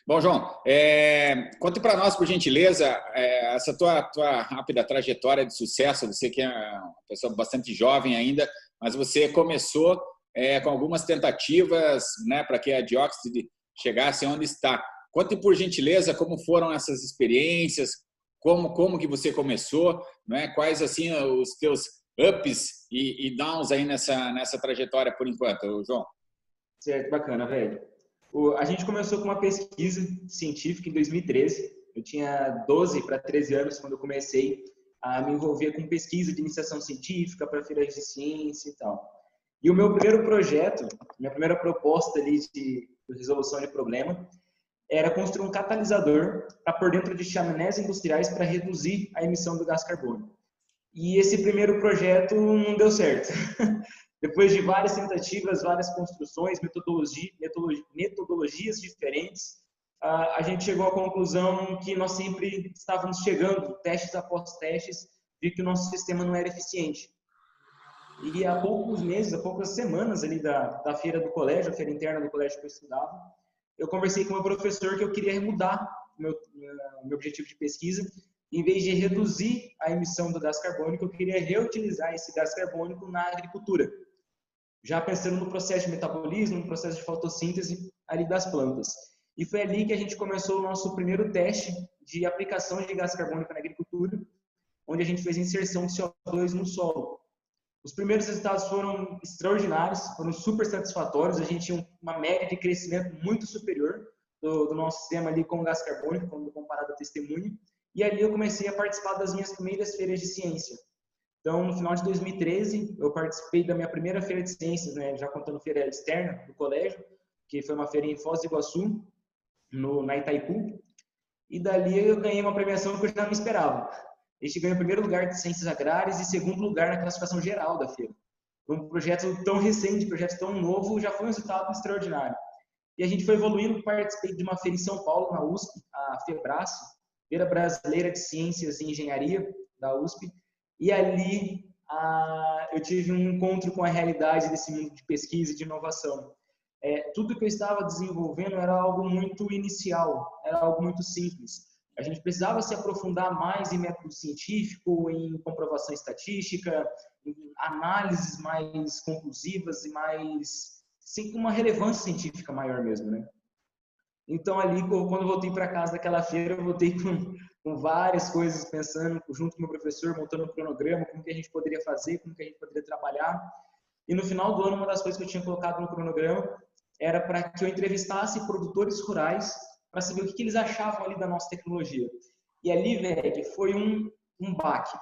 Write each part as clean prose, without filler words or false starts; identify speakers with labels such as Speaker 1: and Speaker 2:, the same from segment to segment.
Speaker 1: Bom, João, conte para nós, por gentileza, essa tua rápida trajetória de sucesso. Você que é uma pessoa bastante jovem ainda, mas você começou com algumas tentativas, né, para que a Dioxide chegasse onde está. Conte, por gentileza, como foram essas experiências, como que você começou, né? Quais assim os teus ups e downs aí nessa trajetória por enquanto, João?
Speaker 2: Certo, bacana, velho. A gente começou com uma pesquisa científica em 2013. Eu tinha 12 para 13 anos quando eu comecei a me envolver com pesquisa de iniciação científica para feiras de ciência e tal. E o meu primeiro projeto, minha primeira proposta ali de resolução de problema, era construir um catalisador para pôr dentro de chaminés industriais para reduzir a emissão do gás carbônico. E esse primeiro projeto não deu certo. Depois de várias tentativas, várias construções, metodologias diferentes, a gente chegou à conclusão que nós sempre estávamos chegando, testes após testes, de que o nosso sistema não era eficiente. E há poucos meses, há poucas semanas ali da feira do colégio, a feira interna do colégio que eu estudava, eu conversei com o meu professor que eu queria mudar o meu objetivo de pesquisa. Em vez de reduzir a emissão do gás carbônico, eu queria reutilizar esse gás carbônico na agricultura, já pensando no processo de metabolismo, no processo de fotossíntese ali das plantas. E foi ali que a gente começou o nosso primeiro teste de aplicação de gás carbônico na agricultura, onde a gente fez inserção de CO2 no solo. Os primeiros resultados foram extraordinários, foram super satisfatórios. A gente tinha uma média de crescimento muito superior do nosso sistema ali com o gás carbônico, quando comparado a testemunho. E ali eu comecei a participar das minhas primeiras feiras de ciência. Então, no final de 2013, eu participei da minha primeira feira de ciências, né, já contando feira externa do colégio, que foi uma feira em Foz do Iguaçu, na Itaipu. E dali eu ganhei uma premiação que eu já não esperava. A gente ganhou o primeiro lugar de ciências agrárias e segundo lugar na classificação geral da feira. Um projeto tão recente, projeto tão novo, já foi um resultado extraordinário. E a gente foi evoluindo, participei de uma feira em São Paulo, na USP, a FEBRACE, Feira Brasileira de Ciências e Engenharia, da USP. E ali eu tive um encontro com a realidade desse mundo de pesquisa e de inovação. Tudo que eu estava desenvolvendo era algo muito inicial, era algo muito simples. A gente precisava se aprofundar mais em método científico, em comprovação estatística, em análises mais conclusivas e mais, sim, com uma relevância científica maior mesmo, né? Então ali, quando eu voltei para casa daquela feira, eu voltei com várias coisas, pensando junto com o meu professor, montando um cronograma, como que a gente poderia fazer, como que a gente poderia trabalhar. E no final do ano, uma das coisas que eu tinha colocado no cronograma era para que eu entrevistasse produtores rurais para saber o que eles achavam ali da nossa tecnologia. E ali, velho, foi um baque.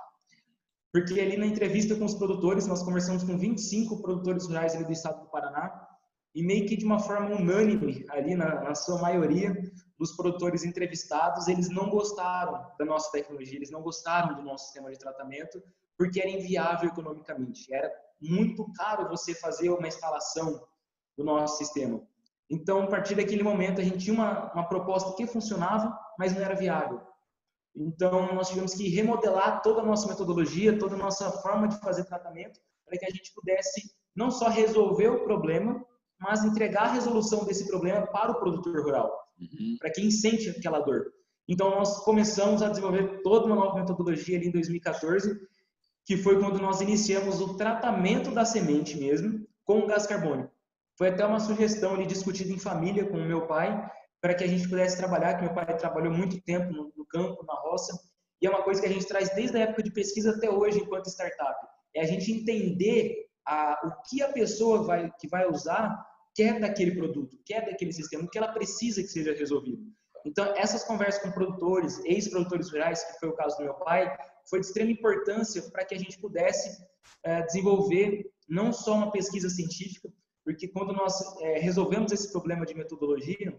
Speaker 2: Porque ali na entrevista com os produtores, nós conversamos com 25 produtores rurais ali do estado do Paraná, e meio que de uma forma unânime, ali na sua maioria, dos produtores entrevistados, eles não gostaram da nossa tecnologia, eles não gostaram do nosso sistema de tratamento, porque era inviável economicamente. Era muito caro você fazer uma instalação do nosso sistema. Então, a partir daquele momento, a gente tinha uma proposta que funcionava, mas não era viável. Então, nós tivemos que remodelar toda a nossa metodologia, toda a nossa forma de fazer tratamento, para que a gente pudesse não só resolver o problema, mas entregar a resolução desse problema para o produtor rural, para quem sente aquela dor. Então, nós começamos a desenvolver toda uma nova metodologia ali em 2014, que foi quando nós iniciamos o tratamento da semente mesmo com o gás carbônico. Foi até uma sugestão ali discutida em família com o meu pai, para que a gente pudesse trabalhar, que meu pai trabalhou muito tempo no campo, na roça, e é uma coisa que a gente traz desde a época de pesquisa até hoje, enquanto startup. É a gente entender o que a pessoa que vai usar quer daquele produto, quer daquele sistema, o que ela precisa que seja resolvido. Então, essas conversas com produtores, ex-produtores rurais, que foi o caso do meu pai, foi de extrema importância para que a gente pudesse desenvolver não só uma pesquisa científica, porque quando nós resolvemos esse problema de metodologia,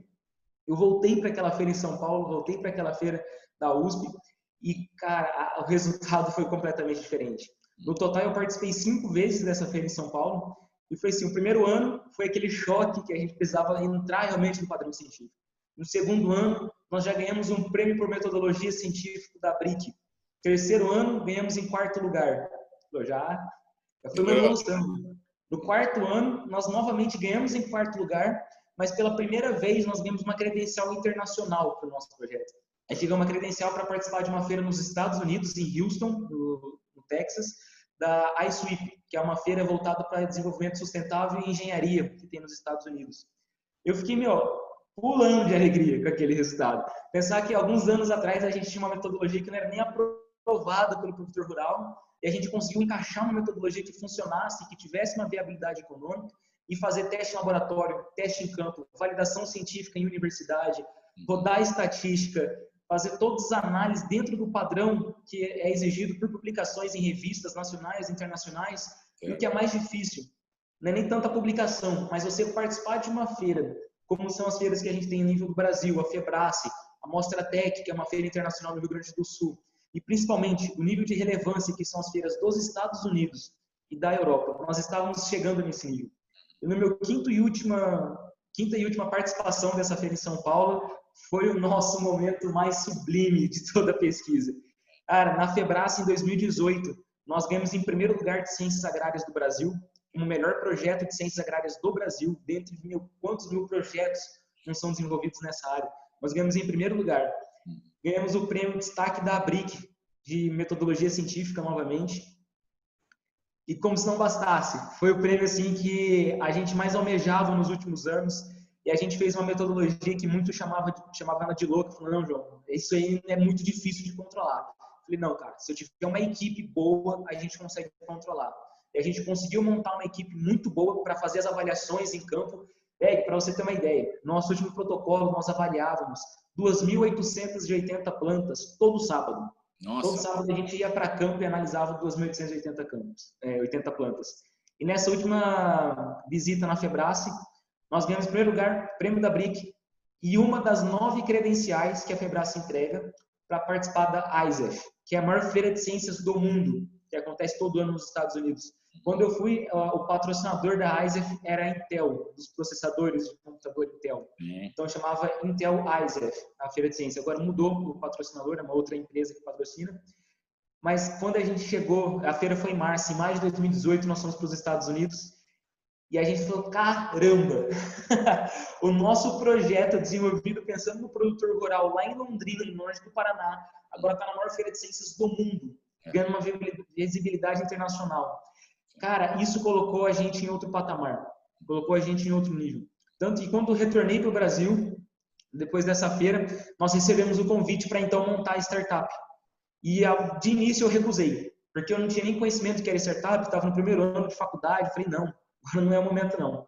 Speaker 2: eu voltei para aquela feira em São Paulo, voltei para aquela feira da USP e, cara, o resultado foi completamente diferente. No total, eu participei 5 vezes dessa feira em São Paulo e foi assim, o primeiro ano foi aquele choque que a gente precisava entrar realmente no padrão científico. No segundo ano, nós já ganhamos um prêmio por metodologia científica da BRIC. Terceiro ano, ganhamos em 4º lugar. Já foi uma evolução. No 4º ano, nós novamente ganhamos em 4º lugar, mas pela primeira vez nós ganhamos uma credencial internacional para o nosso projeto. A gente ganhou uma credencial para participar de uma feira nos Estados Unidos, em Houston, no Texas, da iSweep, que é uma feira voltada para desenvolvimento sustentável e engenharia que tem nos Estados Unidos. Eu fiquei, pulando de alegria com aquele resultado. Pensar que alguns anos atrás a gente tinha uma metodologia que não era nem aprovada pelo produtor rural e a gente conseguiu encaixar uma metodologia que funcionasse, que tivesse uma viabilidade econômica e fazer teste em laboratório, teste em campo, validação científica em universidade, rodar estatística, fazer todas as análises dentro do padrão que é exigido por publicações em revistas nacionais e internacionais. E o que é mais difícil, não é nem tanta publicação, mas você participar de uma feira, como são as feiras que a gente tem no nível do Brasil, a Febrace, a Mostra Tech, que é uma feira internacional no Rio Grande do Sul, e principalmente o nível de relevância que são as feiras dos Estados Unidos e da Europa. Nós estávamos chegando nesse nível. E no meu quinta e última participação dessa feira em São Paulo, foi o nosso momento mais sublime de toda a pesquisa. Cara, na Febrace, em 2018, nós ganhamos em primeiro lugar de Ciências Agrárias do Brasil, o melhor projeto de Ciências Agrárias do Brasil, dentre quantos mil projetos não são desenvolvidos nessa área. Nós ganhamos em primeiro lugar. Ganhamos o prêmio Destaque da ABRIC, de Metodologia Científica, novamente. E como se não bastasse, foi o prêmio assim, que a gente mais almejava nos últimos anos. E a gente fez uma metodologia que muito chamava ela de louca. Falou, não, João, isso aí é muito difícil de controlar. Falei, não, cara, se eu tiver uma equipe boa, a gente consegue controlar. E a gente conseguiu montar uma equipe muito boa para fazer as avaliações em campo. Para você ter uma ideia, nosso último protocolo, nós avaliávamos 2.880 plantas todo sábado.
Speaker 1: Nossa.
Speaker 2: Todo sábado a gente ia para campo e analisava 2.880 plantas. E nessa última visita na Febrace, nós ganhamos em primeiro lugar prêmio da BRIC e uma das 9 credenciais que a Febrace entrega para participar da ISEF, que é a maior feira de ciências do mundo, que acontece todo ano nos Estados Unidos. Quando eu fui, o patrocinador da ISEF era a Intel, dos processadores de computador Intel. Então chamava Intel ISEF, a feira de ciência. Agora mudou o patrocinador, é uma outra empresa que patrocina. Mas quando a gente chegou, a feira foi em maio de 2018, nós fomos para os Estados Unidos. E a gente falou, caramba, o nosso projeto desenvolvido pensando no produtor rural lá em Londrina, no norte do Paraná, agora está na maior feira de ciências do mundo, ganhando uma visibilidade internacional. Cara, isso colocou a gente em outro patamar, colocou a gente em outro nível. Tanto que quando eu retornei para o Brasil, depois dessa feira, nós recebemos o convite para então montar a startup. E de início eu recusei, porque eu não tinha nem conhecimento que era startup, estava no primeiro ano de faculdade, falei, não, agora não é o momento não.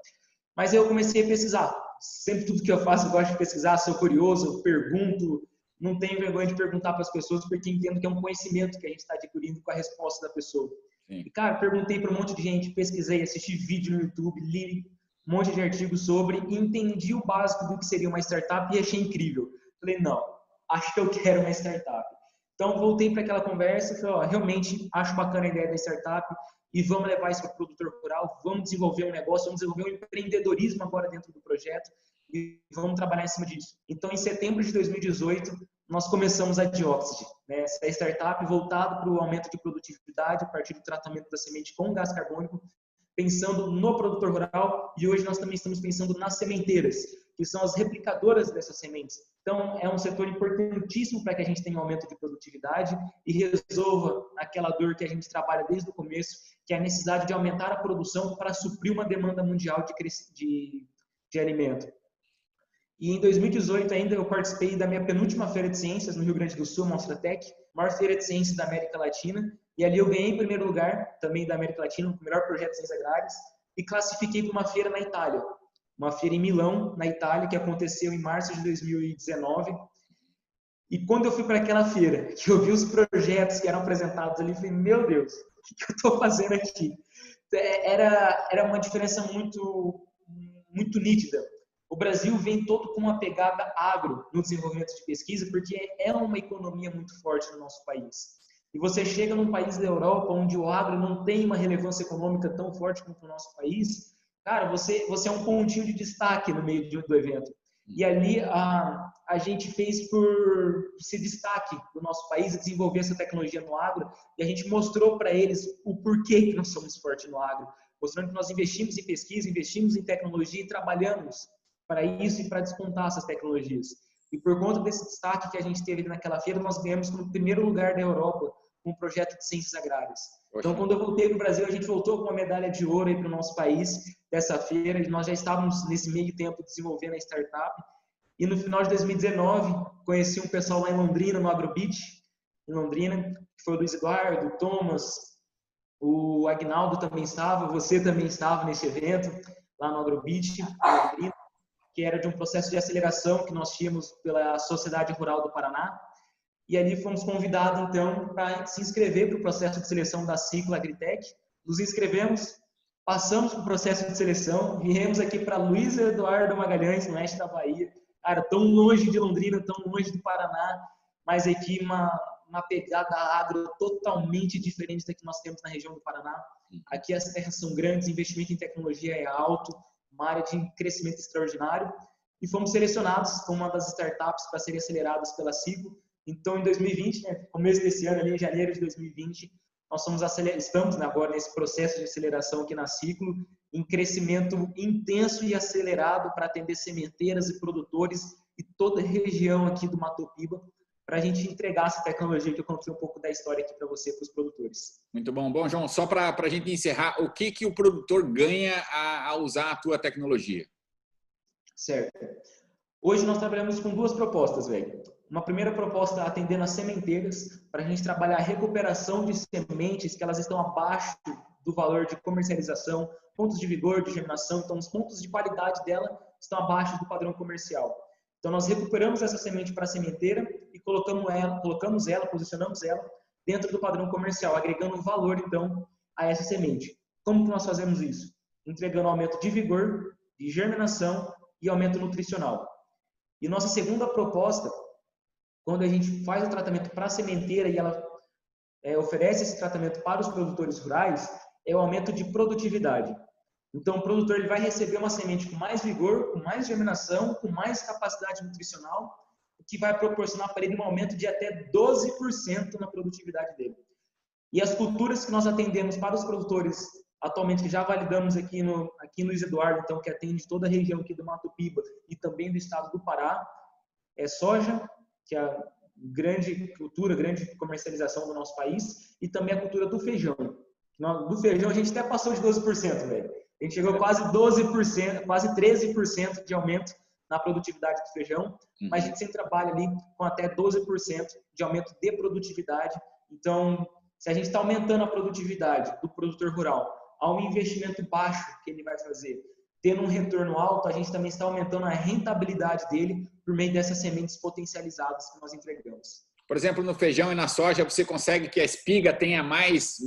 Speaker 2: Mas aí eu comecei a pesquisar. Sempre tudo que eu faço eu gosto de pesquisar, sou curioso, eu pergunto, não tenho vergonha de perguntar para as pessoas, porque entendo que é um conhecimento que a gente está adquirindo com a resposta da pessoa. Sim. E, cara, perguntei para um monte de gente, pesquisei, assisti vídeo no YouTube, li um monte de artigos sobre, entendi o básico do que seria uma startup e achei incrível. Falei, não, acho que eu quero uma startup. Então, voltei para aquela conversa e falei, realmente acho bacana a ideia da startup e vamos levar isso para o produtor rural, vamos desenvolver um negócio, vamos desenvolver um empreendedorismo agora dentro do projeto e vamos trabalhar em cima disso. Então, em setembro de 2018, nós começamos a Dioxide, né? Essa startup voltada para o aumento de produtividade a partir do tratamento da semente com gás carbônico, pensando no produtor rural, e hoje nós também estamos pensando nas sementeiras, que são as replicadoras dessas sementes. Então, é um setor importantíssimo para que a gente tenha um aumento de produtividade e resolva aquela dor que a gente trabalha desde o começo, que é a necessidade de aumentar a produção para suprir uma demanda mundial de alimento. E em 2018 ainda eu participei da minha penúltima feira de ciências no Rio Grande do Sul, Mostra Tech, maior feira de ciências da América Latina, e ali eu ganhei em primeiro lugar, também da América Latina, o melhor projeto de ciências agrárias, e classifiquei para uma feira na Itália, uma feira em Milão, na Itália, que aconteceu em março de 2019. E quando eu fui para aquela feira, que eu vi os projetos que eram apresentados ali, eu falei, meu Deus, o que eu estou fazendo aqui? Era uma diferença muito nítida. O Brasil vem todo com uma pegada agro no desenvolvimento de pesquisa, porque é uma economia muito forte no nosso país. E você chega num país da Europa, onde o agro não tem uma relevância econômica tão forte quanto o nosso país, cara, você é um pontinho de destaque no meio do evento. E ali a gente fez por ser destaque do nosso país, desenvolver essa tecnologia no agro, e a gente mostrou para eles o porquê que nós somos fortes no agro, mostrando que nós investimos em pesquisa, investimos em tecnologia e trabalhamos para isso e para despontar essas tecnologias. E por conta desse destaque que a gente teve naquela feira, nós ganhamos como primeiro lugar da Europa com um projeto de ciências agrárias. Então, quando eu voltei para o Brasil, a gente voltou com uma medalha de ouro para o nosso país dessa feira, e nós já estávamos nesse meio tempo desenvolvendo a startup. E no final de 2019, conheci um pessoal lá em Londrina, no AgroBeat, em Londrina, que foi o Luiz Eduardo, o Thomas, o Agnaldo também estava, você também estava nesse evento, lá no AgroBeat, em Londrina, que era de um processo de aceleração que nós tínhamos pela Sociedade Rural do Paraná. E ali fomos convidados, então, para se inscrever para o processo de seleção da Ciclo Agritech. Nos inscrevemos, passamos para o processo de seleção, viemos aqui para Luiz Eduardo Magalhães, no oeste da Bahia. Cara, tão longe de Londrina, tão longe do Paraná, mas aqui uma pegada agro totalmente diferente da que nós temos na região do Paraná. Aqui as terras são grandes, investimento em tecnologia é alto, uma área de crescimento extraordinário. E fomos selecionados como uma das startups para serem aceleradas pela Ciclo. Então, em 2020, né, começo desse ano, ali em janeiro de 2020, nós estamos agora nesse processo de aceleração aqui na Ciclo, em crescimento intenso e acelerado para atender sementeiras e produtores e toda a região aqui do Mato Piba, para a gente entregar essa tecnologia que eu contei um pouco da história aqui para você, para os produtores.
Speaker 1: Muito bom. Bom, João, só para a gente encerrar, o que o produtor ganha a usar a tua tecnologia?
Speaker 2: Certo. Hoje nós trabalhamos com duas propostas, velho. Uma primeira proposta atendendo as sementeiras, para a gente trabalhar a recuperação de sementes que elas estão abaixo do valor de comercialização, pontos de vigor, de germinação, então os pontos de qualidade dela estão abaixo do padrão comercial. Então nós recuperamos essa semente para a sementeira e posicionamos ela dentro do padrão comercial, agregando valor então a essa semente. Como que nós fazemos isso? Entregando aumento de vigor, de germinação e aumento nutricional. E nossa segunda proposta, quando a gente faz o tratamento para a sementeira e ela oferece esse tratamento para os produtores rurais, é o aumento de produtividade. Então, o produtor ele vai receber uma semente com mais vigor, com mais germinação, com mais capacidade nutricional, o que vai proporcionar para ele um aumento de até 12% na produtividade dele. E as culturas que nós atendemos para os produtores, atualmente, que já validamos aqui no Luiz Eduardo, então, que atende toda a região aqui do Mato Piba e também do estado do Pará, é soja, que é a grande cultura, grande comercialização do nosso país, e também a cultura do feijão. Do feijão a gente até passou de 12%, velho. A gente chegou quase 12%, quase 13% de aumento na produtividade do feijão, mas a gente sempre trabalha ali com até 12% de aumento de produtividade. Então, se a gente está aumentando a produtividade do produtor rural ao investimento baixo que ele vai fazer, tendo um retorno alto, a gente também está aumentando a rentabilidade dele por meio dessas sementes potencializadas que nós entregamos.
Speaker 1: Por exemplo, no feijão e na soja, você consegue que a espiga tenha mais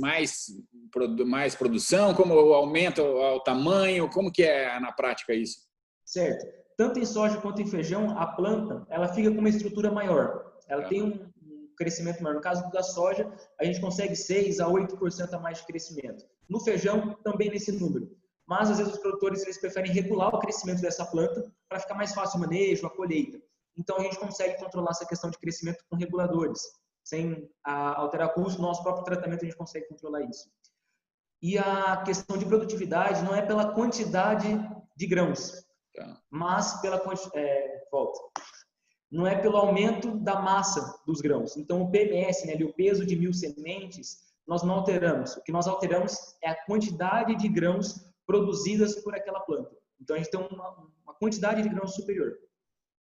Speaker 1: produção? Como aumenta o tamanho? Como que é na prática isso?
Speaker 2: Certo. Tanto em soja quanto em feijão, a planta ela fica com uma estrutura maior. Ela tem um crescimento maior. No caso da soja, a gente consegue 6 a 8% a mais de crescimento. No feijão, também nesse número. Mas, às vezes, os produtores eles preferem regular o crescimento dessa planta para ficar mais fácil o manejo, a colheita. Então, a gente consegue controlar essa questão de crescimento com reguladores. Sem alterar custo, no nosso próprio tratamento, a gente consegue controlar isso. E a questão de produtividade não é pela quantidade de grãos, mas pela não é pelo aumento da massa dos grãos. Então, o PMS, né, o peso de 1000 sementes, nós não alteramos. O que nós alteramos é a quantidade de grãos produzidas por aquela planta. Então, a gente tem uma quantidade de grãos superior.